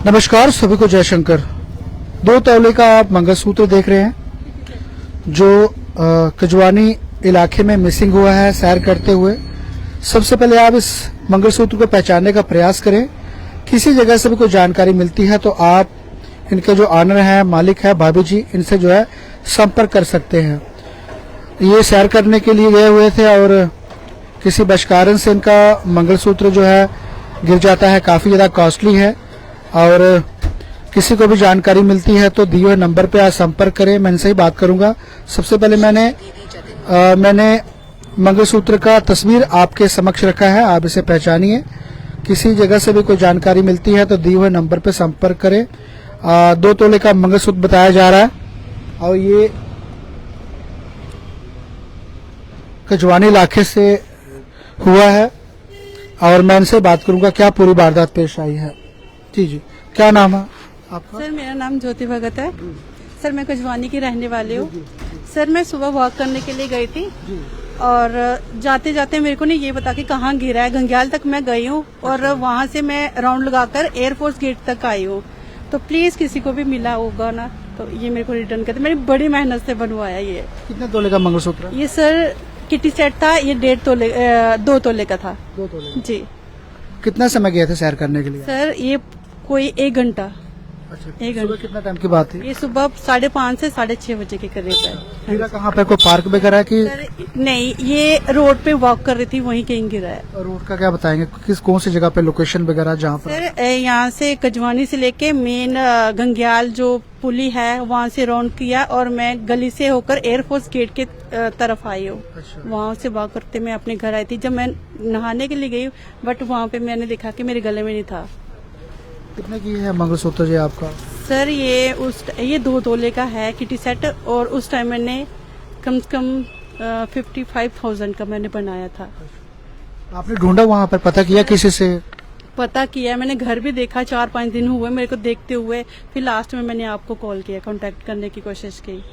नमस्कार, सभी को जयशंकर। 2 तोले का आप मंगलसूत्र देख रहे हैं जो कजवानी इलाके में मिसिंग हुआ है सैर करते हुए। सबसे पहले आप इस मंगलसूत्र को पहचानने का प्रयास करें। किसी जगह से भी कोई जानकारी मिलती है तो आप इनके जो ऑनर हैं, मालिक है, भाभी जी, इनसे जो है संपर्क कर सकते हैं। ये सैर करने के लिए गए हुए थे और किसी बश कारण से इनका मंगलसूत्र जो है गिर जाता है। काफी ज्यादा कॉस्टली है और किसी को भी जानकारी मिलती है तो दिए हुए नंबर पे आप संपर्क करें। मैं इनसे ही बात करूंगा। सबसे पहले मैंने मंगलसूत्र का तस्वीर आपके समक्ष रखा है, आप इसे पहचानिए। किसी जगह से भी कोई जानकारी मिलती है तो दिए हुए नंबर पे संपर्क करें। 2 तोले का मंगलसूत्र बताया जा रहा है और ये कजवानी इलाके से हुआ है और मैं इनसे बात करूंगा क्या पूरी वारदात पेश आई है। जी, क्या नाम है आपका? सर, मेरा नाम ज्योति भगत है। सर, मैं कजवानी की रहने वाली हूँ। सर, मैं सुबह वॉक करने के लिए गई थी और जाते जाते मेरे को नहीं ये पता कि कहाँ गिरा है। गंग्याल तक मैं गई हूँ और वहाँ से मैं राउंड लगाकर एयरफोर्स गेट तक आई हूँ। तो प्लीज किसी को भी मिला होगा ना तो ये मेरे को रिटर्न करते। मैंने बड़ी मेहनत से बनवाया ये। कितने तोले का मंगलसूत्र है? ये सर किटी सेट था। ये 2 तोले का था। 2 तोले। जी। कितना समय गए थे सैर करने के लिए? सर, ये कोई 1 घंटा। अच्छा, 1 सुबह घंटा। कितना टाइम की बात थी? ये सुबह 5:30 से 6:30 बजे के करीब है। गिरा कहाँ पे? कोई पार्क वगैरह की? सर, नहीं, ये रोड पे वॉक कर रही थी, वहीं कहीं गिरा है। रोड का क्या बताएंगे? कौन सी जगह पे लोकेशन वगैरह जहाँ पर? सर, यहाँ से कजवानी से लेके मेन गंग्याल जो पुली है वहाँ से राउंड किया और मैं गली से होकर एयरफोर्स गेट के तरफ आई हूँ। अच्छा। वहाँ से वॉक करते मैं अपने घर आई थी। जब मैं नहाने के लिए गई बट वहाँ पे मैंने देखा कि मेरे गले में नहीं था। कितने की है मंगलसूत्र जी आपका? सर, ये 2 तोले का है किटी सेट और उस टाइम मैंने कम से कम 55,000 का मैंने बनाया था। आपने ढूंढा वहाँ पर, पता किया किसी से? पता किया, मैंने घर भी देखा। 4-5 दिन हुए मेरे को देखते हुए। फिर लास्ट में मैंने आपको कॉल किया, कांटेक्ट करने की कोशिश की।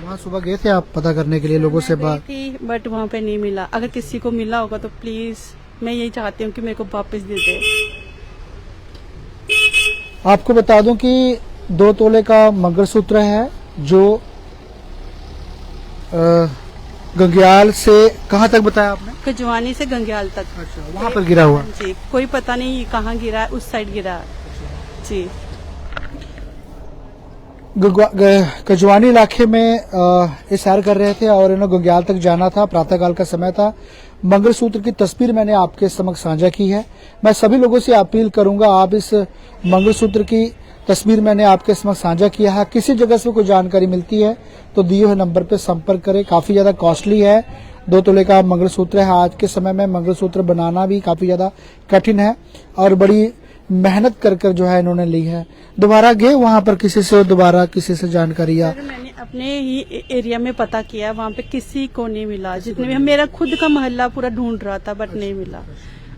वहाँ सुबह गए थे आप पता करने के लिए लोगों से बात? थी बट वहाँ पे नहीं मिला। अगर किसी को मिला होगा तो प्लीज मैं यही चाहती हूँ कि मेरे को वापस दे दे। आपको बता दूं कि 2 तोले का मंगलसूत्र है जो गंग्याल से कहाँ तक बताया आपने? कजवानी से गंग्याल तक। अच्छा, वहाँ पर गिरा हुआ? जी, कोई पता नहीं कहाँ गिरा है, उस साइड गिरा है। जी। कजवानी इलाके में ये सैर कर रहे थे और इन्हें गंग्याल तक जाना था। प्रातःकाल का समय था। मंगलसूत्र की तस्वीर मैंने आपके समक्ष साझा की है। मैं सभी लोगों से अपील करूंगा, आप इस मंगलसूत्र की तस्वीर मैंने आपके समक्ष साझा किया है। किसी जगह से कोई जानकारी मिलती है तो दिए हुए नंबर पर संपर्क करें। काफी ज्यादा कॉस्टली है। 2 तोले का मंगलसूत्र है। आज के समय में मंगलसूत्र बनाना भी काफी ज्यादा कठिन है और बड़ी मेहनत कर जो है इन्होंने ली है। दोबारा गए वहाँ पर किसी से जानकारी? सर, मैंने अपने ही एरिया में पता किया, वहाँ पे किसी को नहीं मिला। जितने भी मेरा खुद का मोहल्ला पूरा ढूंढ रहा था बट नहीं मिला।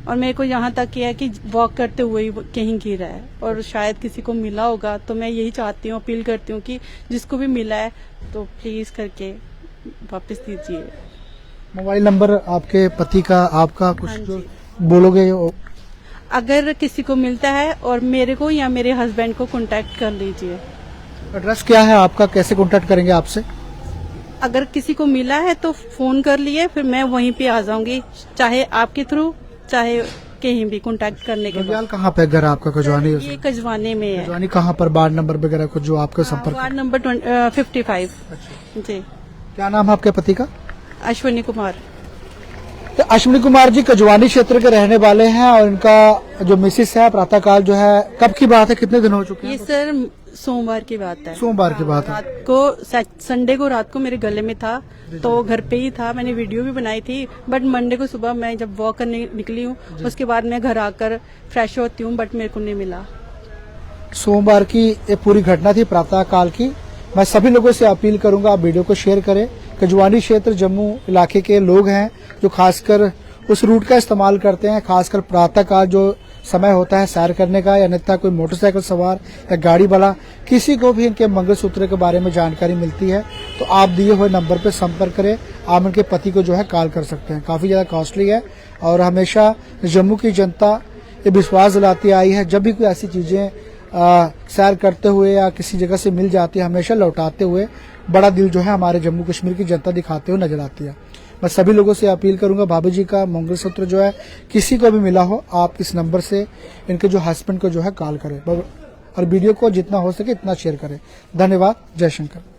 और मेरे को यहाँ तक किया कि वॉक करते हुए ही कहीं गिरा है और शायद किसी को मिला होगा। तो मैं यही चाहती हूँ, अपील करती हूँ कि जिसको भी मिला है तो प्लीज करके वापस दीजिए। मोबाइल नंबर आपके पति का, आपका कुछ जो बोलोगे? अगर किसी को मिलता है और मेरे को या मेरे हस्बैंड को कांटेक्ट कर लीजिए। एड्रेस क्या है आपका? कैसे कांटेक्ट करेंगे आपसे? अगर किसी को मिला है तो फोन कर लिए, फिर मैं वहीं पे आ जाऊंगी, चाहे आपके थ्रू चाहे कहीं भी कांटेक्ट करने के बाद। कहाँ पे घर आपका? कजवानी? ये कजवानी में है। कजवानी कहाँ पर? वार्ड नंबर वगैरह कुछ जो आपका संपर्क? Ward number 55। जी। क्या नाम है आपके पति का? अश्विनी कुमार। तो अश्विनी कुमार जी कजवानी क्षेत्र के रहने वाले हैं और इनका जो मिसिस है प्रातःकाल जो है, कब की बात है, कितने दिन हो चुके हैं? ये सर सोमवार की बात है। सोमवार की बात है। रात को, संडे को रात को मेरे गले में था तो घर पे ही था। मैंने वीडियो भी बनाई थी बट मंडे को सुबह मैं जब वॉक करने निकली हूँ उसके बाद मैं घर आकर फ्रेश होती हूँ बट मेरे को नहीं मिला। सोमवार की ये पूरी घटना थी प्रातःकाल की। मैं सभी लोगों से अपील करूंगा, आप वीडियो को शेयर करें। कजवानी क्षेत्र जम्मू इलाके के लोग हैं जो खासकर उस रूट का इस्तेमाल करते हैं, खासकर प्रातःकाल जो समय होता है सैर करने का, या अन्यथा कोई मोटरसाइकिल सवार या गाड़ी वाला किसी को भी इनके मंगलसूत्र के बारे में जानकारी मिलती है तो आप दिए हुए नंबर पर संपर्क करें। आप इनके पति को जो है कॉल कर सकते हैं। काफी ज्यादा कॉस्टली है और हमेशा जम्मू की जनता ये विश्वास दिलाती आई है जब भी कोई ऐसी चीजें सैर करते हुए या किसी जगह से मिल जाती है, हमेशा लौटाते हुए बड़ा दिल जो है हमारे जम्मू कश्मीर की जनता दिखाते हुए नजर आती है। मैं सभी लोगों से अपील करूंगा, भाभी जी का मंगलसूत्र जो है किसी को भी मिला हो, आप इस नंबर से इनके जो हस्बैंड को जो है कॉल करें और वीडियो को जितना हो सके इतना शेयर करें। धन्यवाद। जय शंकर।